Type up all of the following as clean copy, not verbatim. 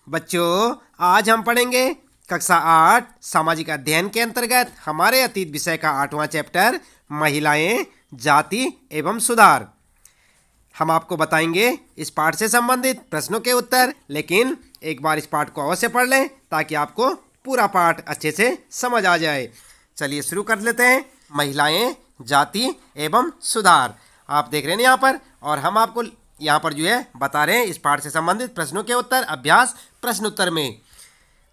बच्चों, आज हम पढ़ेंगे कक्षा 8 सामाजिक अध्ययन के अंतर्गत हमारे अतीत विषय का 8वां चैप्टर महिलाएं, जाति एवं सुधार। हम आपको बताएंगे इस पाठ से संबंधित प्रश्नों के उत्तर, लेकिन एक बार इस पाठ को अवश्य पढ़ लें ताकि आपको पूरा पाठ अच्छे से समझ आ जाए। चलिए शुरू कर लेते हैं। महिलाएं, जाति एवं सुधार आप देख रहे हैं यहाँ पर, और हम आपको यहाँ पर जो है बता रहे हैं इस पाठ से संबंधित प्रश्नों के उत्तर अभ्यास प्रश्न उत्तर में।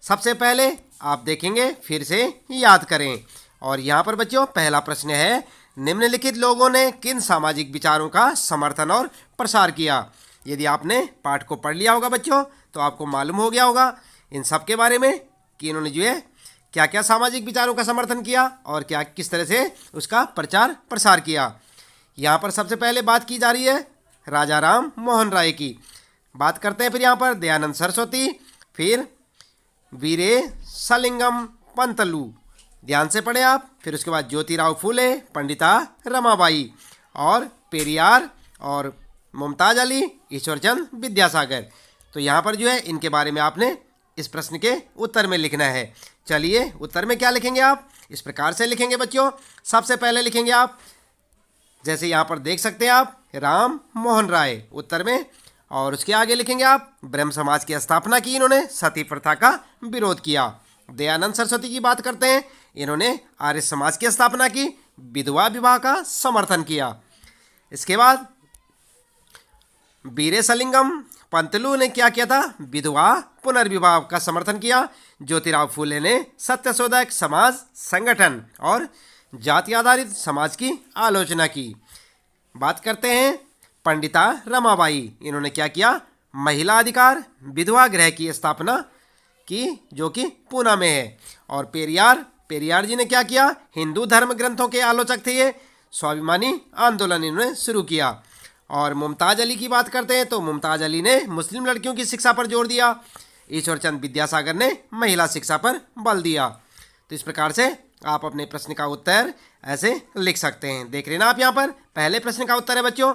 सबसे पहले आप देखेंगे, फिर से याद करें। और यहाँ पर बच्चों पहला प्रश्न है, निम्नलिखित लोगों ने किन सामाजिक विचारों का समर्थन और प्रसार किया। यदि आपने पाठ को पढ़ लिया होगा बच्चों तो आपको मालूम हो गया होगा इन सब के बारे में कि इन्होंने जो है क्या क्या सामाजिक विचारों का समर्थन किया और क्या किस तरह से उसका प्रचार प्रसार किया। यहाँ पर सबसे पहले बात की जा रही है राजा राम मोहन राय की। बात करते हैं फिर यहाँ पर दयानंद सरस्वती, फिर वीरे सलिंगम पंतलू, ध्यान से पढ़े आप। फिर उसके बाद ज्योतिराव फूले, पंडिता रमाबाई और पेरियार और मुमताज अली, ईश्वरचंद विद्यासागर। तो यहाँ पर जो है इनके बारे में आपने इस प्रश्न के उत्तर में लिखना है। चलिए उत्तर में क्या लिखेंगे आप, इस प्रकार से लिखेंगे बच्चों। सबसे पहले लिखेंगे आप, जैसे यहाँ पर देख सकते हैं आप, राम मोहन राय उत्तर में, और उसके आगे लिखेंगे आप ब्रह्म समाज की स्थापना की इन्होंने, सती प्रथा का विरोध किया। दयानंद सरस्वती की बात करते हैं, इन्होंने आर्य समाज की स्थापना की, विधवा विवाह का समर्थन किया। इसके बाद वीरेशलिंगम पंतलू ने क्या किया था, विधवा पुनर्विवाह का समर्थन किया। ज्योतिराव फूले ने सत्यशोधक समाज संगठन और जाति आधारित समाज की आलोचना की। बात करते हैं पंडिता रमाबाई, इन्होंने क्या किया, महिला अधिकार विधवा गृह की स्थापना की जो कि पूना में है। और पेरियार जी ने क्या किया, हिंदू धर्म ग्रंथों के आलोचक थे ये, स्वाभिमानी आंदोलन इन्होंने शुरू किया। और मुमताज अली की बात करते हैं तो मुमताज अली ने मुस्लिम लड़कियों की शिक्षा पर जोर दिया। ईश्वरचंद विद्यासागर ने महिला शिक्षा पर बल दिया। तो इस प्रकार से आप अपने प्रश्न का उत्तर ऐसे लिख सकते हैं। देख रहे हैं ना आप, यहाँ पर पहले प्रश्न का उत्तर है बच्चों।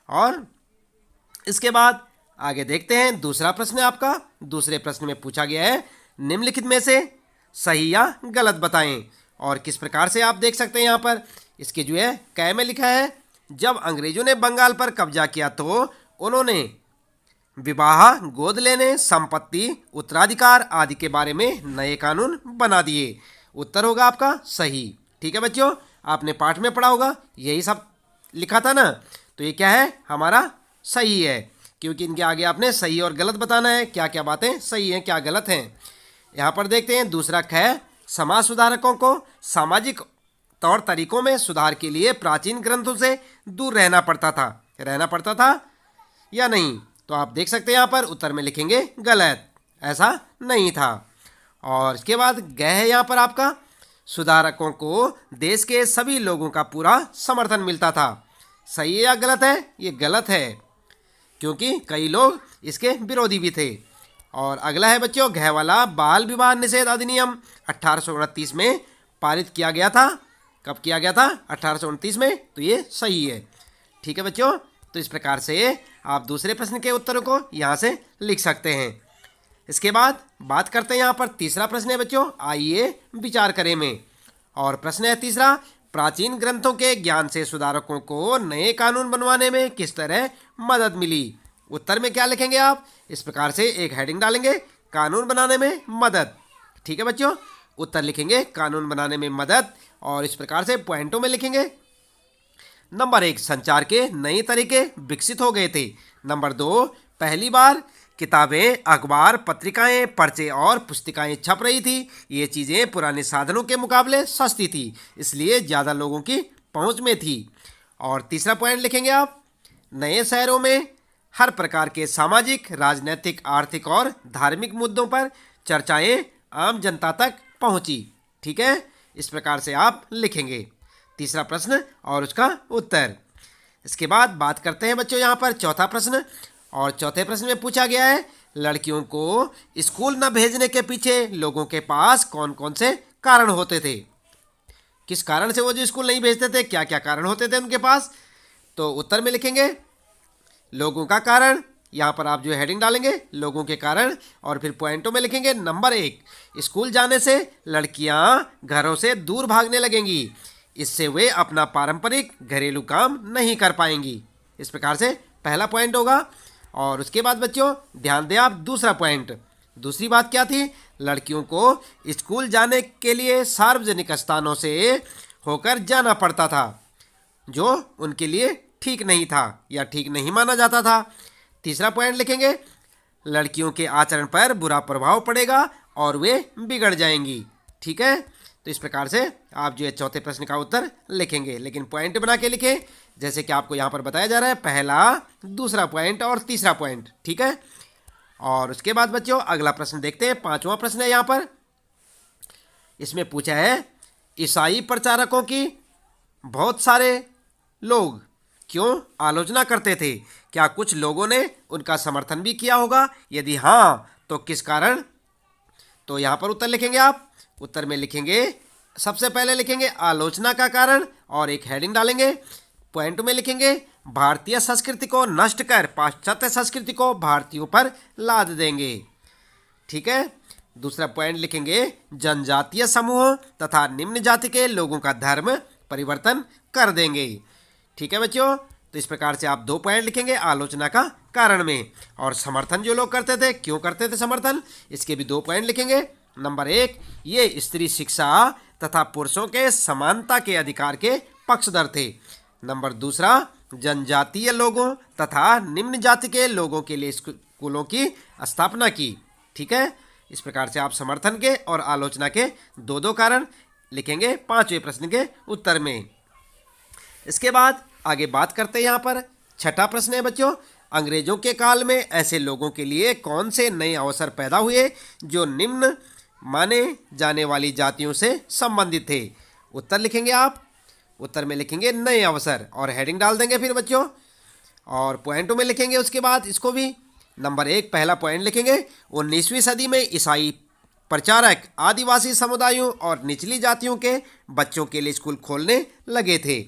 और इसके बाद आगे देखते हैं दूसरा प्रश्न आपका। दूसरे प्रश्न में पूछा गया है, निम्नलिखित में से सही या गलत बताएं। और किस प्रकार से आप देख सकते हैं यहाँ पर, इसके जो है कै में लिखा है, जब अंग्रेजों ने बंगाल पर कब्जा किया तो उन्होंने विवाह, गोद लेने, संपत्ति, उत्तराधिकार आदि के बारे में नए कानून बना दिए। उत्तर होगा आपका सही। ठीक है बच्चों, आपने पाठ में पढ़ा होगा यही सब लिखा था ना, तो ये क्या है हमारा सही है, क्योंकि इनके आगे आपने सही और गलत बताना है, क्या क्या बातें सही हैं क्या गलत हैं। यहाँ पर देखते हैं दूसरा है, समाज सुधारकों को सामाजिक तौर तरीकों में सुधार के लिए प्राचीन ग्रंथों से दूर रहना पड़ता था या नहीं। तो आप देख सकते हैं यहाँ पर उत्तर में लिखेंगे गलत, ऐसा नहीं था। और इसके बाद गह है यहाँ पर आपका, सुधारकों को देश के सभी लोगों का पूरा समर्थन मिलता था। सही है या गलत है, ये गलत है क्योंकि कई लोग इसके विरोधी भी थे। और अगला है बच्चों घ वाला, बाल विवाह निषेध अधिनियम 1829 में पारित किया गया था। कब किया गया था, 1829 में। तो ये सही है। ठीक है बच्चों, तो इस प्रकार से आप दूसरे प्रश्न के उत्तरों को यहाँ से लिख सकते हैं। इसके बाद बात करते हैं यहाँ पर तीसरा प्रश्न है बच्चों, आइए विचार करें में। और प्रश्न है तीसरा, प्राचीन ग्रंथों के ज्ञान से सुधारकों को नए कानून बनवाने में किस तरह मदद मिली। उत्तर में क्या लिखेंगे आप, इस प्रकार से एक हेडिंग डालेंगे, कानून बनाने में मदद। ठीक है बच्चों, उत्तर लिखेंगे कानून बनाने में मदद, और इस प्रकार से पॉइंटों में लिखेंगे। नंबर 1, संचार के नए तरीके विकसित हो गए थे। नंबर 2, पहली बार किताबें, अखबार, पत्रिकाएं, पर्चे और पुस्तिकाएं छप रही थी। ये चीज़ें पुराने साधनों के मुकाबले सस्ती थी, इसलिए ज़्यादा लोगों की पहुंच में थी। और तीसरा पॉइंट लिखेंगे आप, नए शहरों में हर प्रकार के सामाजिक, राजनीतिक, आर्थिक और धार्मिक मुद्दों पर चर्चाएं आम जनता तक पहुंची। ठीक है, इस प्रकार से आप लिखेंगे तीसरा प्रश्न और उसका उत्तर। इसके बाद बात करते हैं बच्चों यहाँ पर चौथा प्रश्न। और चौथे प्रश्न में पूछा गया है, लड़कियों को स्कूल न भेजने के पीछे लोगों के पास कौन कौन से कारण होते थे। किस कारण से वो जो स्कूल नहीं भेजते थे, क्या क्या कारण होते थे उनके पास। तो उत्तर में लिखेंगे लोगों का कारण, यहाँ पर आप जो है हेडिंग डालेंगे लोगों के कारण, और फिर पॉइंटों में लिखेंगे नंबर 1, स्कूल जाने से लड़कियाँ घरों से दूर भागने लगेंगी, इससे वे अपना पारंपरिक घरेलू काम नहीं कर पाएंगी। इस प्रकार से पहला पॉइंट होगा। और उसके बाद बच्चों ध्यान दें आप दूसरा पॉइंट। दूसरी बात क्या थी? लड़कियों को स्कूल जाने के लिए सार्वजनिक स्थानों से होकर जाना पड़ता था, जो उनके लिए ठीक नहीं था या ठीक नहीं माना जाता था। तीसरा पॉइंट लिखेंगे लड़कियों के आचरण पर बुरा प्रभाव पड़ेगा और वे बिगड़ जाएंगी। ठीक है, तो इस प्रकार से आप जो है चौथे प्रश्न का उत्तर लिखेंगे, लेकिन पॉइंट बना के लिखें, जैसे कि आपको यहाँ पर बताया जा रहा है, पहला, दूसरा पॉइंट और तीसरा पॉइंट। ठीक है, और उसके बाद बच्चों अगला प्रश्न देखते हैं। 5वां प्रश्न है यहाँ पर। इसमें पूछा है ईसाई प्रचारकों की बहुत सारे लोग क्यों आलोचना करते थे? क्या कुछ लोगों ने उनका समर्थन भी किया होगा? यदि हाँ तो किस कारण? तो यहाँ पर उत्तर लिखेंगे आप। उत्तर में लिखेंगे, सबसे पहले लिखेंगे आलोचना का कारण और एक हेडिंग डालेंगे। पॉइंट में लिखेंगे भारतीय संस्कृति को नष्ट कर पाश्चात्य संस्कृति को भारतीयों पर लाद देंगे। ठीक है, दूसरा पॉइंट लिखेंगे जनजातीय समूहों तथा निम्न जाति के लोगों का धर्म परिवर्तन कर देंगे। ठीक है बच्चों, तो इस प्रकार से आप 2 पॉइंट लिखेंगे आलोचना का कारण में, और समर्थन जो लोग करते थे, क्यों करते थे समर्थन, इसके भी 2 पॉइंट लिखेंगे। नंबर 1, ये स्त्री शिक्षा तथा पुरुषों के समानता के अधिकार के पक्षधर थे। नंबर 2, जनजातीय लोगों तथा निम्न जाति के लोगों के लिए स्कूलों की स्थापना की। ठीक है, इस प्रकार से आप समर्थन के और आलोचना के 2 कारण लिखेंगे 5वें प्रश्न के उत्तर में। इसके बाद आगे बात करते हैं यहाँ पर। 6ठा प्रश्न है बच्चों, अंग्रेजों के काल में ऐसे लोगों के लिए कौन से नए अवसर पैदा हुए जो निम्न माने जाने वाली जातियों से संबंधित थे? उत्तर लिखेंगे आप। उत्तर में लिखेंगे नए अवसर और हेडिंग डाल देंगे फिर बच्चों, और पॉइंटों में लिखेंगे उसके बाद इसको भी। नंबर 1 पहला पॉइंट लिखेंगे 19वीं सदी में ईसाई प्रचारक आदिवासी समुदायों और निचली जातियों के बच्चों के लिए स्कूल खोलने लगे थे।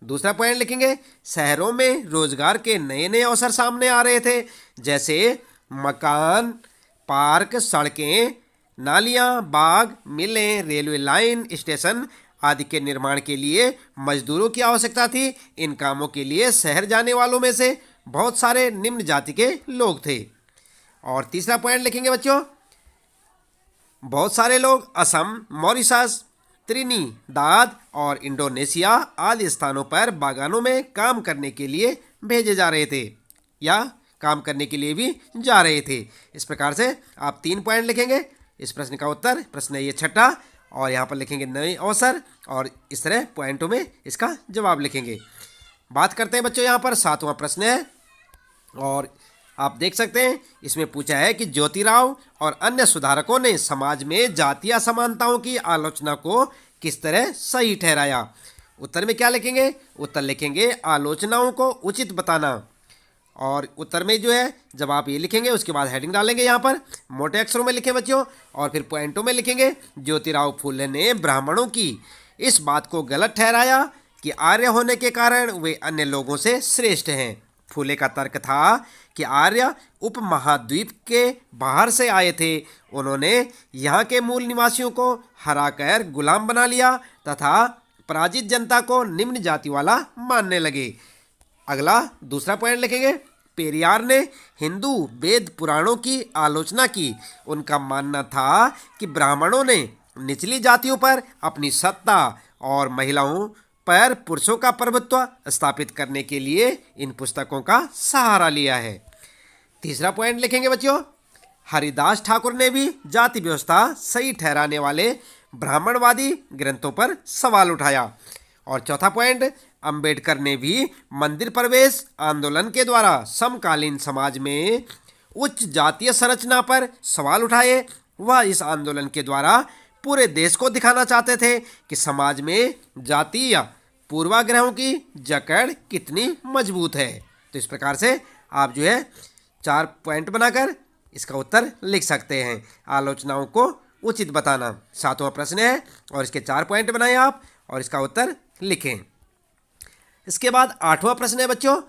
दूसरा पॉइंट लिखेंगे शहरों में रोजगार के नए नए अवसर सामने आ रहे थे, जैसे मकान, पार्क, सड़कें, नालियां, बाग, मिलें, रेलवे लाइन, स्टेशन आदि के निर्माण के लिए मजदूरों की आवश्यकता थी। इन कामों के लिए शहर जाने वालों में से बहुत सारे निम्न जाति के लोग थे। और तीसरा पॉइंट लिखेंगे बच्चों, बहुत सारे लोग असम, मॉरिशस, त्रिनिदाद और इंडोनेशिया आदि स्थानों पर बागानों में काम करने के लिए भेजे जा रहे थे या काम करने के लिए भी जा रहे थे। इस प्रकार से आप 3 पॉइंट लिखेंगे इस प्रश्न का उत्तर। प्रश्न है ये 6ठा, और यहाँ पर लिखेंगे नए अवसर, और इस तरह पॉइंटों में इसका जवाब लिखेंगे। बात करते हैं बच्चों यहाँ पर 7वां प्रश्न है, और आप देख सकते हैं इसमें पूछा है कि ज्योतिराव और अन्य सुधारकों ने समाज में जातीय असमानताओं की आलोचना को किस तरह सही ठहराया? उत्तर में क्या लिखेंगे? उत्तर लिखेंगे आलोचनाओं को उचित बताना, और उत्तर में जो है जब आप ये लिखेंगे उसके बाद हेडिंग डालेंगे यहाँ पर, मोटे अक्षरों में लिखें बच्चों, और फिर पॉइंटों में लिखेंगे ज्योतिराव फूले ने ब्राह्मणों की इस बात को गलत ठहराया कि आर्य होने के कारण वे अन्य लोगों से श्रेष्ठ हैं। फूले का तर्क था कि आर्य उपमहाद्वीप के बाहर से आए थे, उन्होंने यहाँ के मूल निवासियों को हराकर गुलाम बना लिया तथा पराजित जनता को निम्न जाति वाला मानने लगे। अगला दूसरा पॉइंट लिखेंगे पेरियार ने हिंदू वेद पुराणों की आलोचना की। उनका मानना था कि ब्राह्मणों ने निचली जातियों पर अपनी सत्ता और महिलाओं पर पुरुषों का प्रभुत्व स्थापित करने के लिए इन पुस्तकों का सहारा लिया है। तीसरा पॉइंट लिखेंगे बच्चों हरिदास ठाकुर ने भी जाति व्यवस्था सही ठहराने वाले ब्राह्मणवादी ग्रंथों पर सवाल उठाया। और चौथा पॉइंट अंबेडकर ने भी मंदिर प्रवेश आंदोलन के द्वारा समकालीन समाज में उच्च जातीय संरचना पर सवाल उठाए। वह इस आंदोलन के द्वारा पूरे देश को दिखाना चाहते थे कि समाज में जातीय पूर्वाग्रहों की जकड़ कितनी मजबूत है। तो इस प्रकार से आप जो है 4 पॉइंट बनाकर इसका उत्तर लिख सकते हैं। आलोचनाओं को उचित बताना 7वां प्रश्न है, और इसके 4 पॉइंट बनाएं आप और इसका उत्तर लिखें। इसके बाद 8वां प्रश्न है बच्चों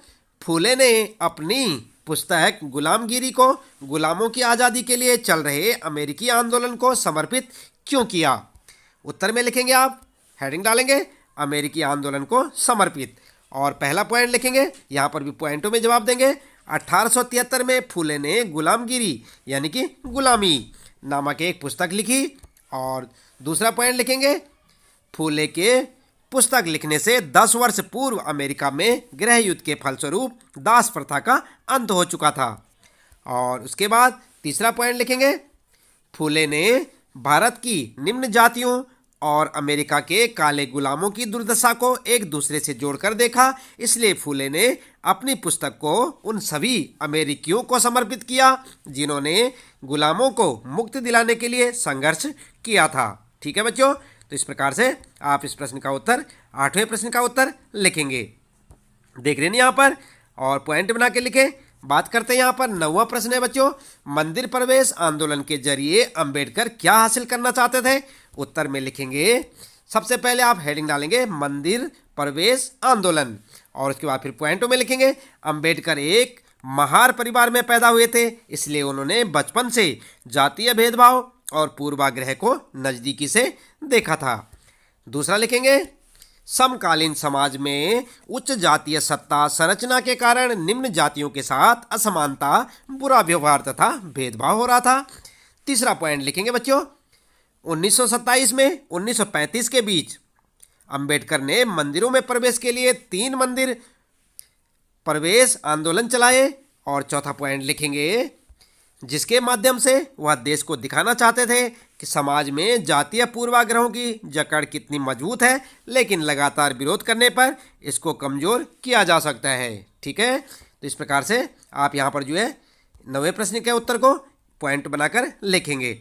फूले ने अपनी पुस्तक गुलामगिरी को गुलामों की आज़ादी के लिए चल रहे अमेरिकी आंदोलन को समर्पित क्यों किया? उत्तर में लिखेंगे आप, हेडिंग डालेंगे अमेरिकी आंदोलन को समर्पित, और पहला पॉइंट लिखेंगे, यहाँ पर भी पॉइंटों में जवाब देंगे। 1873 में फूले ने गुलामगिरी यानी कि गुलामी नामक एक पुस्तक लिखी, और दूसरा पॉइंट लिखेंगे फूले के पुस्तक लिखने से 10 वर्ष पूर्व अमेरिका में गृह युद्ध के फलस्वरूप दास प्रथा का अंत हो चुका था। और उसके बाद तीसरा पॉइंट लिखेंगे फूले ने भारत की निम्न जातियों और अमेरिका के काले गुलामों की दुर्दशा को एक दूसरे से जोड़कर देखा, इसलिए फूले ने अपनी पुस्तक को उन सभी अमेरिकियों को समर्पित किया जिन्होंने गुलामों को मुक्ति दिलाने के लिए संघर्ष किया था। ठीक है बच्चों, तो इस प्रकार से आप इस प्रश्न का उत्तर, 8वें प्रश्न का उत्तर लिखेंगे। देख रहे हैं यहाँ पर, और पॉइंट बना के लिखे। बात करते हैं यहाँ पर 9वां प्रश्न है बच्चों, मंदिर प्रवेश आंदोलन के जरिए अंबेडकर क्या हासिल करना चाहते थे? उत्तर में लिखेंगे, सबसे पहले आप हेडिंग डालेंगे मंदिर प्रवेश आंदोलन, और उसके बाद फिर पॉइंटों में लिखेंगे अंबेडकर एक महार परिवार में पैदा हुए थे, इसलिए उन्होंने बचपन से जातीय भेदभाव और पूर्वाग्रह को नज़दीकी से देखा था। दूसरा लिखेंगे समकालीन समाज में उच्च जातीय सत्ता संरचना के कारण निम्न जातियों के साथ असमानता, बुरा व्यवहार तथा भेदभाव हो रहा था। तीसरा पॉइंट लिखेंगे बच्चों, 1927 में 1935 के बीच अंबेडकर ने मंदिरों में प्रवेश के लिए 3 मंदिर प्रवेश आंदोलन चलाए। और चौथा पॉइंट लिखेंगे जिसके माध्यम से वह देश को दिखाना चाहते थे कि समाज में जातीय पूर्वाग्रहों की जकड़ कितनी मजबूत है, लेकिन लगातार विरोध करने पर इसको कमज़ोर किया जा सकता है। ठीक है, तो इस प्रकार से आप यहाँ पर जो है 9वें प्रश्न के उत्तर को पॉइंट बनाकर लिखेंगे।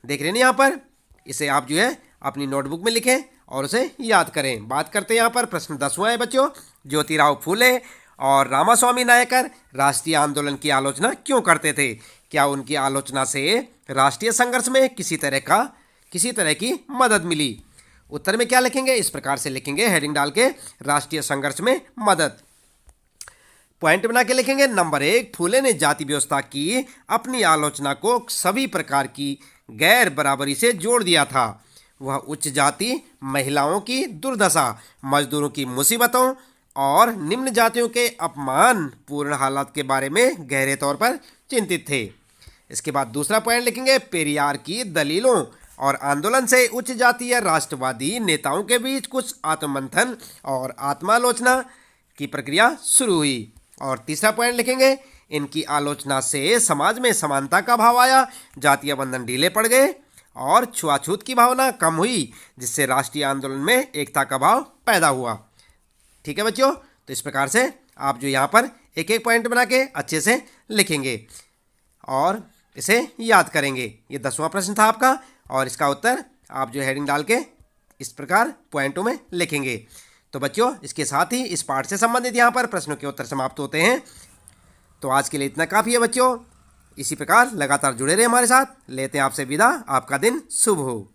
देख रहे हैं यहाँ पर, इसे आप जो है अपनी नोटबुक में लिखें और उसे याद करें। बात करते हैं यहाँ पर प्रश्न 10वां है बच्चों, ज्योतिराव फूले और रामास्वामी नायकर राष्ट्रीय आंदोलन की आलोचना क्यों करते थे? क्या उनकी आलोचना से राष्ट्रीय संघर्ष में किसी तरह की मदद मिली? उत्तर में क्या लिखेंगे, इस प्रकार से लिखेंगे, हेडिंग डाल के राष्ट्रीय संघर्ष में मदद, पॉइंट बना के लिखेंगे। नंबर 1, फूले ने जाति व्यवस्था की अपनी आलोचना को सभी प्रकार की गैर बराबरी से जोड़ दिया था। वह उच्च जाति, महिलाओं की दुर्दशा, मजदूरों की मुसीबतों और निम्न जातियों के अपमानपूर्ण हालात के बारे में गहरे तौर पर चिंतित थे। इसके बाद दूसरा पॉइंट लिखेंगे, पेरियार की दलीलों और आंदोलन से उच्च जातीय राष्ट्रवादी नेताओं के बीच कुछ आत्ममंथन और आत्मालोचना की प्रक्रिया शुरू हुई। और तीसरा पॉइंट लिखेंगे, इनकी आलोचना से समाज में समानता का भाव आया, जातीय बंधन ढीले पड़ गए और छुआछूत की भावना कम हुई, जिससे राष्ट्रीय आंदोलन में एकता का भाव पैदा हुआ। ठीक है बच्चों, तो इस प्रकार से आप जो यहाँ पर एक एक पॉइंट बना के अच्छे से लिखेंगे और इसे याद करेंगे। ये 10वां प्रश्न था आपका, और इसका उत्तर आप जो हेडिंग डाल के इस प्रकार पॉइंटों में लिखेंगे। तो बच्चों, इसके साथ ही इस पाठ से संबंधित यहाँ पर प्रश्नों के उत्तर समाप्त होते हैं। तो आज के लिए इतना काफ़ी है बच्चों। इसी प्रकार लगातार जुड़े रहे हमारे साथ। लेते हैं आपसे विदा। आपका दिन शुभ हो।